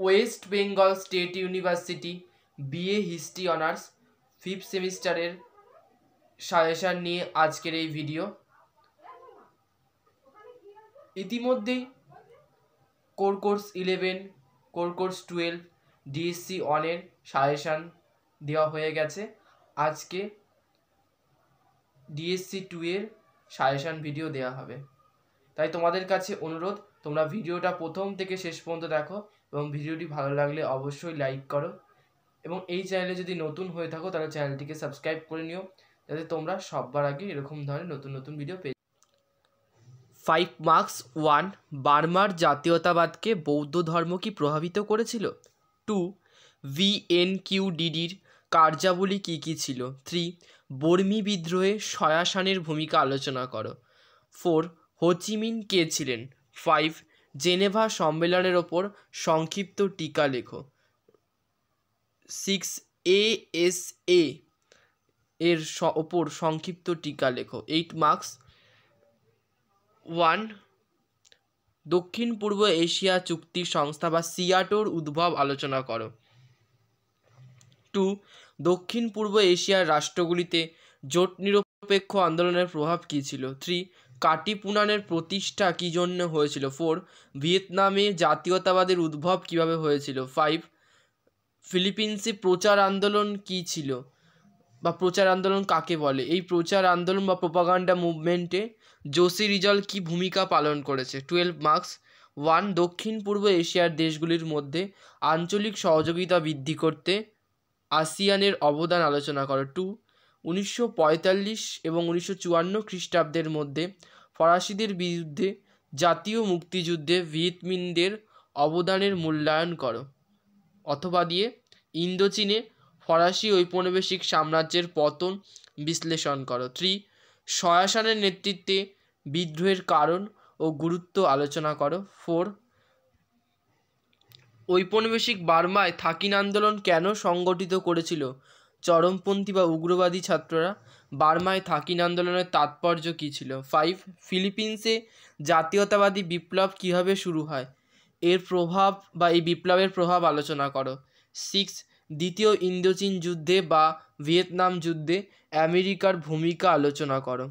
West Bengal State University BA history honours 5th সেমিস্টারের suggestion নিয়ে আজকের এই ভিডিও। ইতিমধ্যেই core course 11, core course 12, DSC 1-এর সাজেশান দেওয়া হয়ে গেছে। আজকে ডিএসসি 2-এর সাজেশান ভিডিও দেওয়া হবে, তাই তোমাদের কাছে অনুরোধ তোমরা ভিডিওটা প্রথম থেকে শেষ পর্যন্ত দেখো এবং ভিডিওটি ভালো লাগলে অবশ্যই লাইক করো এবং এই চ্যানেলে যদি নতুন হয়ে থাকো তাহলে চ্যানেলটিকে সাবস্ক্রাইব করে নিও, যাতে তোমরা সবার আগে এরকম ধরনের নতুন নতুন ভিডিও পেয়ে। 5 মার্কস 1, বার্মার জাতীয়তাবাদকে বৌদ্ধ ধর্ম কি প্রভাবিত করেছিল? 2, VNQDDর কার্যাবলী কী কী ছিল? 3, বর্মী বিদ্রোহে সয়াসানের ভূমিকা আলোচনা করো। 4, হোচিমিন কে ছিলেন? 5, জেনেভা সম্মেলনের ওপর সংক্ষিপ্ত টিকা লেখো। 6, ASA এর ওপর সংক্ষিপ্ত টিকা লেখো। 8 মার্কস 1, দক্ষিণ পূর্ব এশিয়া চুক্তি সংস্থা বা সিয়াটোর উদ্ভব আলোচনা করো। 2, দক্ষিণ পূর্ব এশিয়ার রাষ্ট্রগুলিতে জোট নিরপেক্ষ আন্দোলনের প্রভাব কী ছিল? 3, কাটিপুনানের প্রতিষ্ঠা কী জন্য হয়েছিল? 4, ভিয়েতনামে জাতীয়তাবাদের উদ্ভব কিভাবে হয়েছিল? 5, ফিলিপিন্সে প্রচার আন্দোলন কী ছিল বা প্রচার আন্দোলন কাকে বলে? এই প্রচার আন্দোলন বা প্রোপাগান্ডা মুভমেন্টে জোসি রিজাল কী ভূমিকা পালন করেছে? 12 মার্কস 1, দক্ষিণ পূর্ব এশিয়ার দেশগুলির মধ্যে আঞ্চলিক সহযোগিতা বৃদ্ধি করতে আসিয়ানের অবদান আলোচনা করো। 2, 1945 এবং 1954 খ্রিস্টাব্দের মধ্যে ফরাসিদের বিরুদ্ধে জাতীয় মুক্তিযুদ্ধে ভিয়েতমিনদের অবদানের মূল্যায়ন করো। অথবা দিয়ে ইন্দোচীনে ফরাসি ঔপনিবেশিক সাম্রাজ্যের পতন বিশ্লেষণ করো। 3, সয়াসানের নেতৃত্বে বিদ্রোহের কারণ ও গুরুত্ব আলোচনা করো। 4, ঔপনিবেশিক বার্মায় থাকিন আন্দোলন কেন সংগঠিত করেছিল চরমপন্থী বা উগ্রবাদী ছাত্ররা? বার্মায় থাকিন আন্দোলনের তাৎপর্য কী ছিল? 5, ফিলিপিন্সে জাতীয়তাবাদী বিপ্লব কীভাবে শুরু হয়? এর প্রভাব বা এই বিপ্লবের প্রভাব আলোচনা করো। 6, দ্বিতীয় ইন্দোচীন যুদ্ধে বা ভিয়েতনাম যুদ্ধে আমেরিকার ভূমিকা আলোচনা করো।